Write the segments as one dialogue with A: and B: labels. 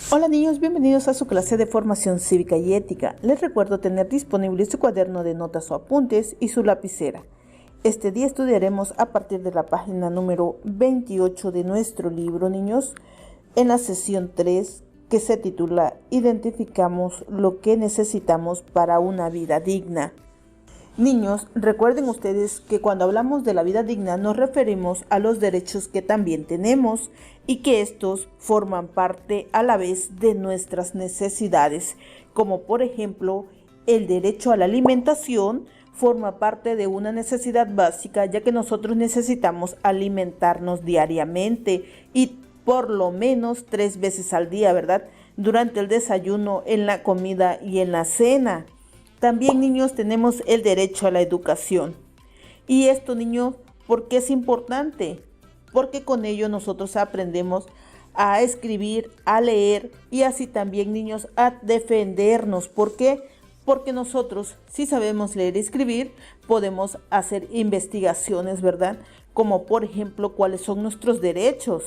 A: Hola niños, bienvenidos a su clase de formación cívica y ética. Les recuerdo tener disponible su cuaderno de notas o apuntes y su lapicera. Este día estudiaremos a partir de la página número 28 de nuestro libro, niños, en la sesión 3, que se titula Identificamos lo que necesitamos para una vida digna. Niños, recuerden ustedes que cuando hablamos de la vida digna nos referimos a los derechos que también tenemos y que estos forman parte a la vez de nuestras necesidades, como por ejemplo el derecho a la alimentación forma parte de una necesidad básica, ya que nosotros necesitamos alimentarnos diariamente y por lo menos 3 veces al día, ¿verdad? Durante el desayuno, en la comida y en la cena. También, niños, tenemos el derecho a la educación. Y esto, niños, ¿por qué es importante? Porque con ello nosotros aprendemos a escribir, a leer y así también, niños, a defendernos. ¿Por qué? Porque nosotros, si sabemos leer y escribir, podemos hacer investigaciones, ¿verdad? Como por ejemplo, ¿cuáles son nuestros derechos?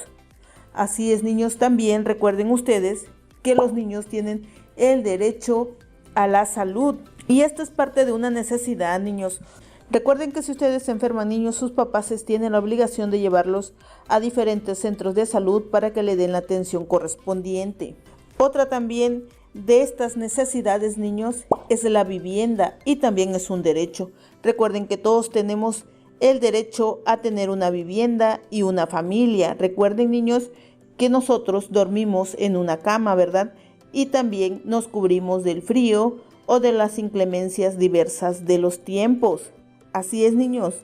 A: Así es, niños, también recuerden ustedes que los niños tienen el derecho a la salud. Y esto es parte de una necesidad, niños. Recuerden que si ustedes se enferman, niños, sus papás tienen la obligación de llevarlos a diferentes centros de salud para que le den la atención correspondiente. Otra también de estas necesidades, niños, es la vivienda y también es un derecho. Recuerden que todos tenemos el derecho a tener una vivienda y una familia. Recuerden, niños, que nosotros dormimos en una cama, ¿verdad? Y también nos cubrimos del frío o de las inclemencias diversas de los tiempos. Así es, niños.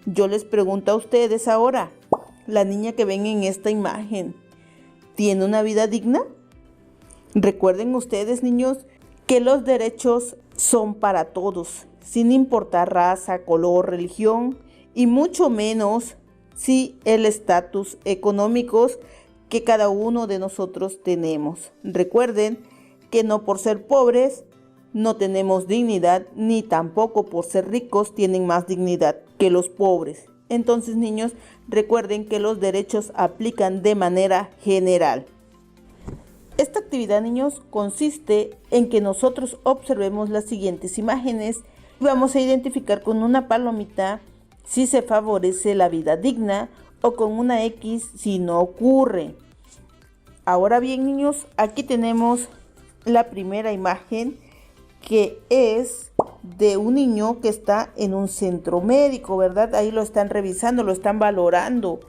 A: Yo les pregunto a ustedes ahora, ¿la niña que ven en esta imagen tiene una vida digna? Recuerden ustedes, niños, que los derechos son para todos, sin importar raza, color, religión y mucho menos si el estatus económico que cada uno de nosotros tenemos. Recuerden que no por ser pobres no tenemos dignidad, ni tampoco por ser ricos tienen más dignidad que los pobres. Entonces, niños, recuerden que los derechos aplican de manera general. Esta actividad, niños, consiste en que nosotros observemos las siguientes imágenes y vamos a identificar con una palomita si se favorece la vida digna o con una X si no ocurre. Ahora bien, niños, aquí tenemos la primera imagen, que es de un niño que está en un centro médico, ¿verdad? Ahí lo están revisando, lo están valorando.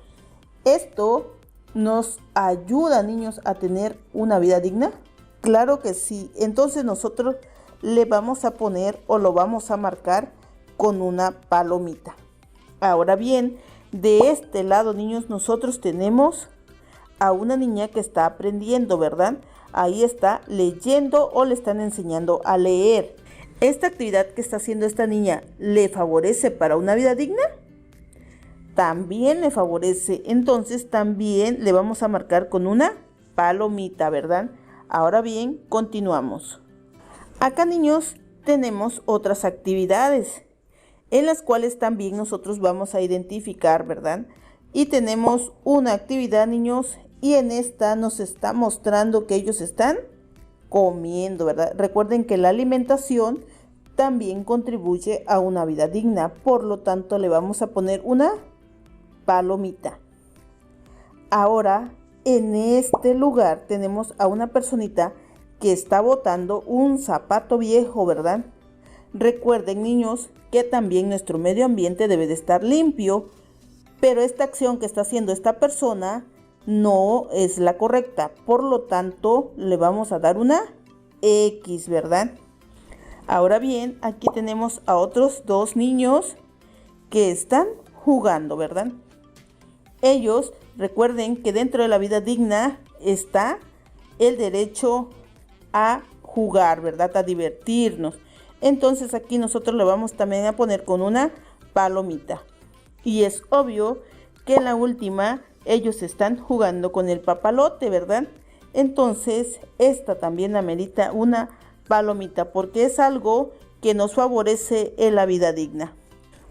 A: ¿Esto nos ayuda, niños, a tener una vida digna? Claro que sí. Entonces nosotros le vamos a poner o lo vamos a marcar con una palomita. Ahora bien, de este lado, niños, nosotros tenemos a una niña que está aprendiendo, ¿verdad? Ahí está leyendo o le están enseñando a leer. ¿Esta actividad que está haciendo esta niña le favorece para una vida digna? También le favorece. Entonces también le vamos a marcar con una palomita, ¿verdad? Ahora bien, continuamos. Acá, niños, tenemos otras actividades en las cuales también nosotros vamos a identificar, ¿verdad? Y tenemos una actividad, niños, y en esta nos está mostrando que ellos están comiendo, ¿verdad? Recuerden que la alimentación también contribuye a una vida digna, por lo tanto le vamos a poner una palomita. Ahora, en este lugar tenemos a una personita que está botando un zapato viejo, ¿verdad? Recuerden, niños, que también nuestro medio ambiente debe de estar limpio, pero esta acción que está haciendo esta persona no es la correcta, por lo tanto le vamos a dar una X, ¿verdad? Ahora bien, aquí tenemos a otros dos niños que están jugando, ¿verdad? Ellos, recuerden que dentro de la vida digna está el derecho a jugar, ¿verdad? A divertirnos. Entonces aquí nosotros le vamos también a poner con una palomita. Y es obvio que en la última ellos están jugando con el papalote, ¿verdad? Entonces, esta también amerita una palomita porque es algo que nos favorece en la vida digna.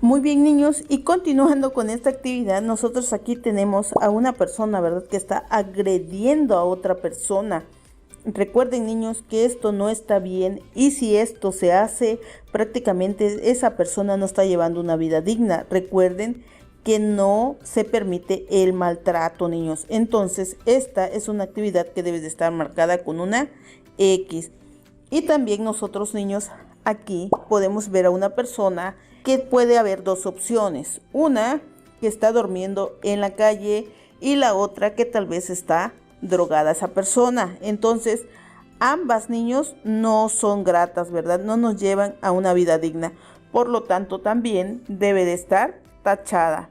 A: Muy bien, niños, y continuando con esta actividad, nosotros aquí tenemos a una persona, ¿verdad? Que está agrediendo a otra persona. Recuerden, niños, que esto no está bien, y si esto se hace, prácticamente esa persona no está llevando una vida digna. Recuerden que no se permite el maltrato, niños. Entonces, esta es una actividad que debe de estar marcada con una X. Y también nosotros, niños, aquí podemos ver a una persona que puede haber dos opciones. Una que está durmiendo en la calle y la otra que tal vez está drogada esa persona. Entonces, ambas, niños, no son gratas, ¿verdad? No nos llevan a una vida digna. Por lo tanto, también debe de estar tachada.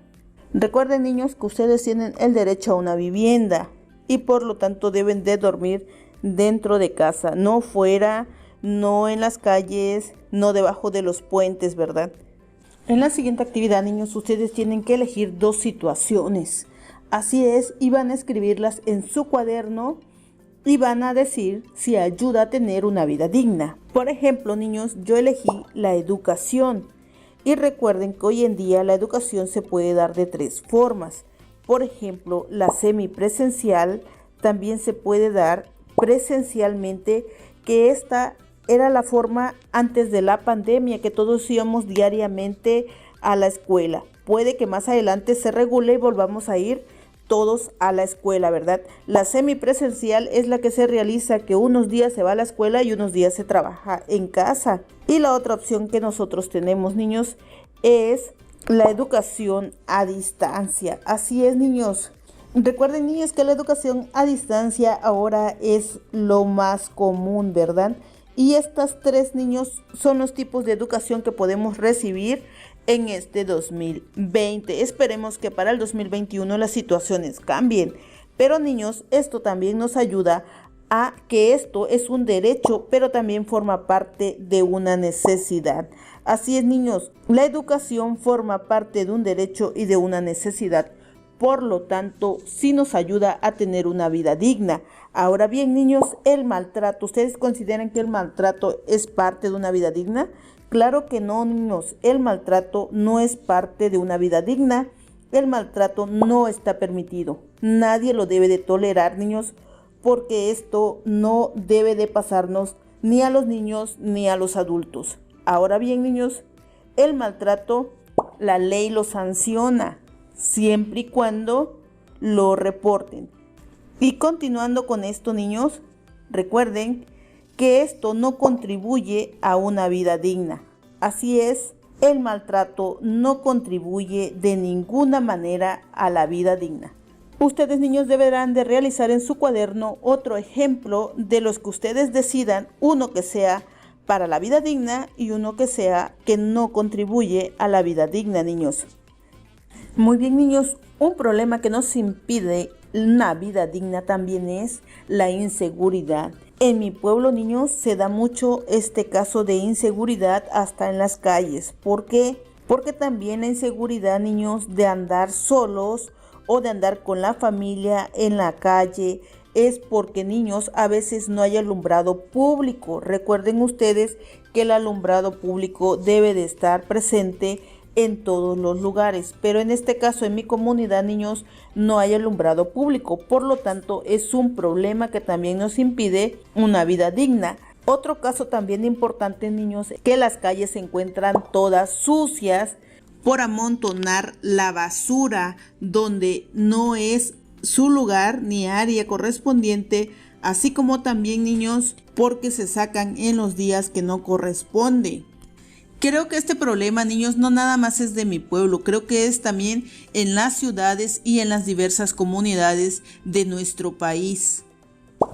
A: Recuerden, niños, que ustedes tienen el derecho a una vivienda y por lo tanto deben de dormir dentro de casa, no fuera, no en las calles, no debajo de los puentes, ¿verdad? En la siguiente actividad, niños, ustedes tienen que elegir dos situaciones. Así es, y van a escribirlas en su cuaderno y van a decir si ayuda a tener una vida digna. Por ejemplo, niños, yo elegí la educación. Y recuerden que hoy en día la educación se puede dar de tres formas. Por ejemplo, la semipresencial también se puede dar presencialmente, que esta era la forma antes de la pandemia, que todos íbamos diariamente a la escuela. Puede que más adelante se regule y volvamos a ir todos a la escuela, ¿verdad? La semipresencial es la que se realiza, que unos días se va a la escuela y unos días se trabaja en casa. Y la otra opción que nosotros tenemos, niños, es la educación a distancia. Así es, niños. Recuerden, niños, que la educación a distancia ahora es lo más común, ¿verdad? Y estas tres, niños, son los tipos de educación que podemos recibir en este 2020. Esperemos que para el 2021 las situaciones cambien. Pero, niños, esto también nos ayuda a que esto es un derecho, pero también forma parte de una necesidad. Así es, niños, la educación forma parte de un derecho y de una necesidad. Por lo tanto, sí nos ayuda a tener una vida digna. Ahora bien, niños, el maltrato, ¿ustedes consideran que el maltrato es parte de una vida digna? Claro que no, niños, el maltrato no es parte de una vida digna. El maltrato no está permitido. Nadie lo debe de tolerar, niños, porque esto no debe de pasarnos ni a los niños ni a los adultos. Ahora bien, niños, el maltrato, la ley lo sanciona, siempre y cuando lo reporten. Y continuando con esto, niños, recuerden que esto no contribuye a una vida digna. Así es, el maltrato no contribuye de ninguna manera a la vida digna. Ustedes, niños, deberán de realizar en su cuaderno otro ejemplo de los que ustedes decidan, uno que sea para la vida digna y uno que sea que no contribuye a la vida digna, niños. Muy bien, niños, un problema que nos impide una vida digna también es la inseguridad. En mi pueblo, niños, se da mucho este caso de inseguridad hasta en las calles. ¿Por qué? Porque también la inseguridad, niños, de andar solos o de andar con la familia en la calle es porque, niños, a veces no hay alumbrado público. Recuerden ustedes que el alumbrado público debe de estar presente en todos los lugares, pero en este caso en mi comunidad, niños, no hay alumbrado público, por lo tanto es un problema que también nos impide una vida digna. Otro caso también importante, niños, que las calles se encuentran todas sucias por amontonar la basura donde no es su lugar ni área correspondiente, así como también, niños, porque se sacan en los días que no corresponde. Creo que este problema, niños, no nada más es de mi pueblo, creo que es también en las ciudades y en las diversas comunidades de nuestro país.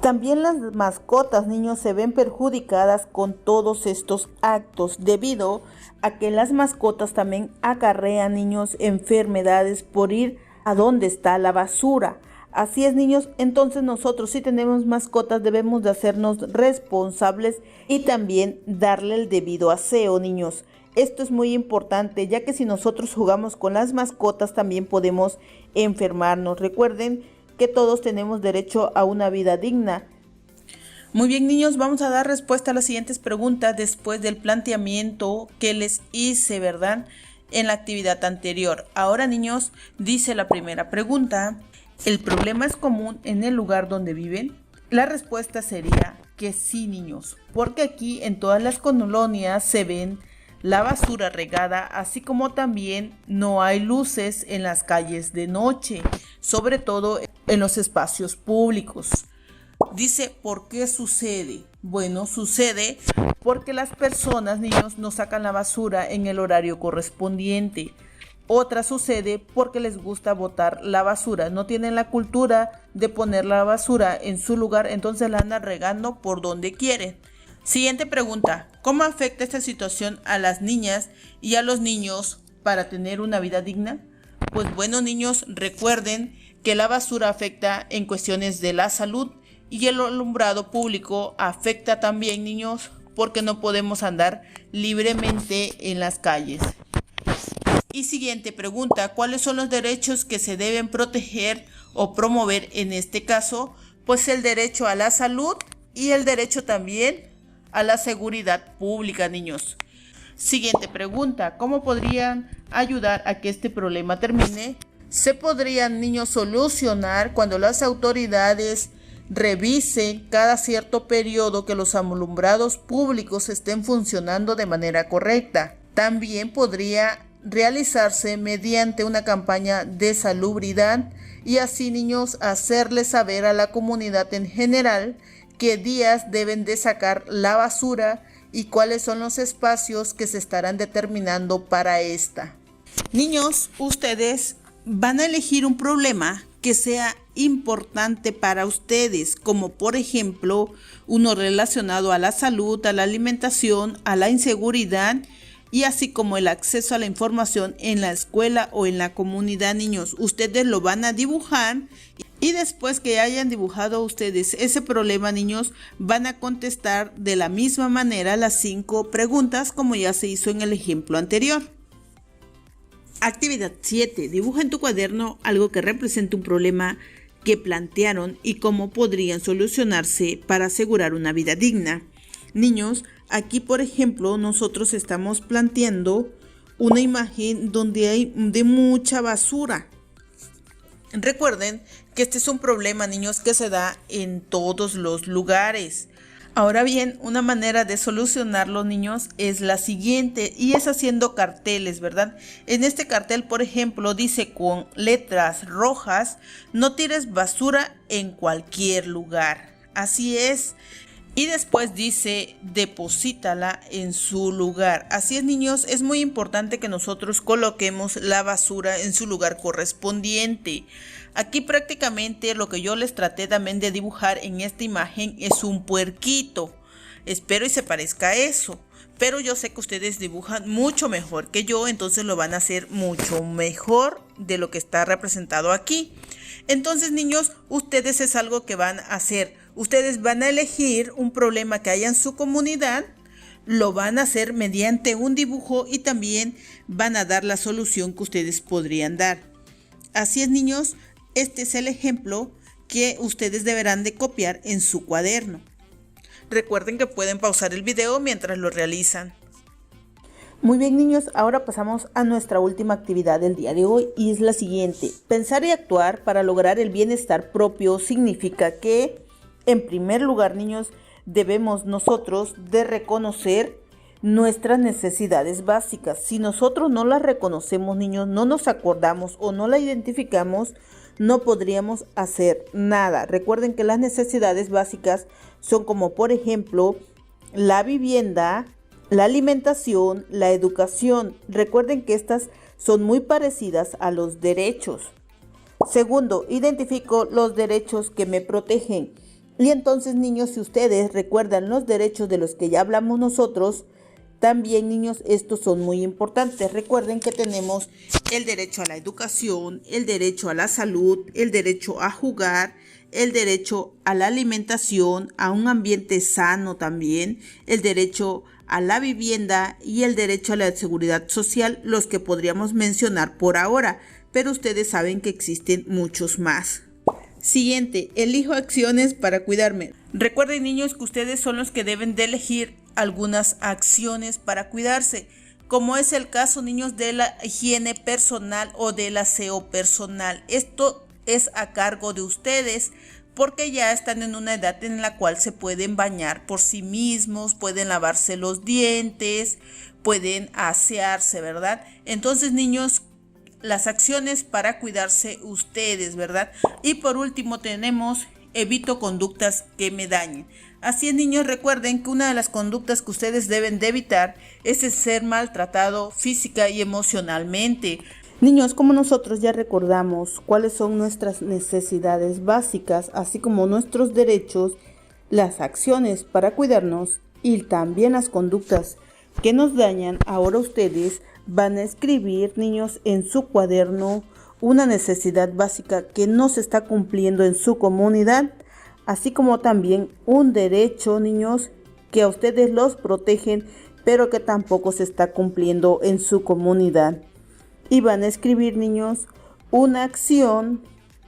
A: También las mascotas, niños, se ven perjudicadas con todos estos actos debido a que las mascotas también acarrean, niños, enfermedades por ir a donde está la basura. Así es, niños, entonces nosotros si tenemos mascotas debemos de hacernos responsables y también darle el debido aseo, niños. Esto es muy importante, ya que si nosotros jugamos con las mascotas también podemos enfermarnos. Recuerden que todos tenemos derecho a una vida digna. Muy bien, niños, vamos a dar respuesta a las siguientes preguntas después del planteamiento que les hice, ¿verdad?, en la actividad anterior. Ahora, niños, dice la primera pregunta: ¿el problema es común en el lugar donde viven? La respuesta sería que sí, niños, porque aquí en todas las colonias se ven la basura regada, así como también no hay luces en las calles de noche, sobre todo en los espacios públicos. Dice, ¿por qué sucede? Bueno, sucede porque las personas, niños, no sacan la basura en el horario correspondiente. Otra sucede porque les gusta botar la basura. No tienen la cultura de poner la basura en su lugar, entonces la andan regando por donde quieren. Siguiente pregunta. ¿Cómo afecta esta situación a las niñas y a los niños para tener una vida digna? Pues bueno, niños, recuerden que la basura afecta en cuestiones de la salud y el alumbrado público afecta también, niños, porque no podemos andar libremente en las calles. Y siguiente pregunta, ¿cuáles son los derechos que se deben proteger o promover en este caso? Pues el derecho a la salud y el derecho también a la seguridad pública, niños. Siguiente pregunta, ¿cómo podrían ayudar a que este problema termine? Se podrían, niños, solucionar cuando las autoridades revisen cada cierto periodo que los alumbrados públicos estén funcionando de manera correcta. También podría realizarse mediante una campaña de salubridad y así, niños, hacerles saber a la comunidad en general qué días deben de sacar la basura y cuáles son los espacios que se estarán determinando para esta. Niños, ustedes van a elegir un problema que sea importante para ustedes, como por ejemplo uno relacionado a la salud, a la alimentación, a la inseguridad y así como el acceso a la información en la escuela o en la comunidad, niños. Ustedes lo van a dibujar y después que hayan dibujado ustedes ese problema, niños, van a contestar de la misma manera las 5 preguntas como ya se hizo en el ejemplo anterior. Actividad 7. Dibuja en tu cuaderno algo que represente un problema que plantearon y cómo podrían solucionarse para asegurar una vida digna. Niños, aquí por ejemplo nosotros estamos planteando una imagen donde hay de mucha basura. Recuerden que este es un problema, niños, que se da en todos los lugares. Ahora bien, una manera de solucionarlo, niños, es la siguiente y es haciendo carteles, ¿verdad? En este cartel, por ejemplo, dice con letras rojas, no tires basura en cualquier lugar. Así es. Y después dice, deposítala en su lugar. Así es, niños, es muy importante que nosotros coloquemos la basura en su lugar correspondiente. Aquí prácticamente lo que yo les traté también de dibujar en esta imagen es un puerquito. Espero y se parezca a eso. Pero yo sé que ustedes dibujan mucho mejor que yo, entonces lo van a hacer mucho mejor de lo que está representado aquí. Entonces, niños, ustedes es algo que van a hacer. Ustedes van a elegir un problema que haya en su comunidad, lo van a hacer mediante un dibujo y también van a dar la solución que ustedes podrían dar. Así es, niños, este es el ejemplo que ustedes deberán de copiar en su cuaderno. Recuerden que pueden pausar el video mientras lo realizan.
B: Muy bien, niños, ahora pasamos a nuestra última actividad del día de hoy y es la siguiente. Pensar y actuar para lograr el bienestar propio significa que, en primer lugar, niños, debemos nosotros de reconocer nuestras necesidades básicas. Si nosotros no las reconocemos, niños, no nos acordamos o no la identificamos, no podríamos hacer nada. Recuerden que las necesidades básicas son como, por ejemplo, la vivienda, la alimentación, la educación. Recuerden que estas son muy parecidas a los derechos. Segundo, identifico los derechos que me protegen. Y entonces, niños, si ustedes recuerdan los derechos de los que ya hablamos nosotros, también, niños, estos son muy importantes. Recuerden que tenemos el derecho a la educación, el derecho a la salud, el derecho a jugar, el derecho a la alimentación, a un ambiente sano también, el derecho a la vivienda y el derecho a la seguridad social, los que podríamos mencionar por ahora, pero ustedes saben que existen muchos más. Siguiente, elijo acciones para cuidarme. Recuerden, niños, que ustedes son los que deben de elegir algunas acciones para cuidarse, como es el caso, niños, de la higiene personal o del aseo personal. Esto es a cargo de ustedes porque ya están en una edad en la cual se pueden bañar por sí mismos, pueden lavarse los dientes, pueden asearse, ¿verdad? Entonces, niños, las acciones para cuidarse ustedes, ¿verdad? Y por último tenemos: evito conductas que me dañen. Así es, niños, recuerden que una de las conductas que ustedes deben de evitar es el ser maltratado física y emocionalmente.
A: Niños, como nosotros ya recordamos cuáles son nuestras necesidades básicas, así como nuestros derechos, las acciones para cuidarnos y también las conductas que nos dañan, ahora ustedes van a escribir, niños, en su cuaderno una necesidad básica que no se está cumpliendo en su comunidad, así como también un derecho, niños, que a ustedes los protegen, pero que tampoco se está cumpliendo en su comunidad. Y van a escribir, niños, una acción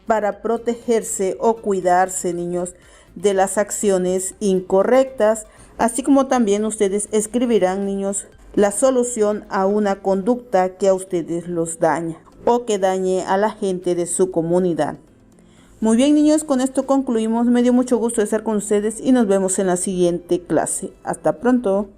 A: para protegerse o cuidarse, niños, de las acciones incorrectas, así como también ustedes escribirán, niños, la solución a una conducta que a ustedes los daña o que dañe a la gente de su comunidad. Muy bien, niños, con esto concluimos. Me dio mucho gusto estar con ustedes y nos vemos en la siguiente clase. Hasta pronto.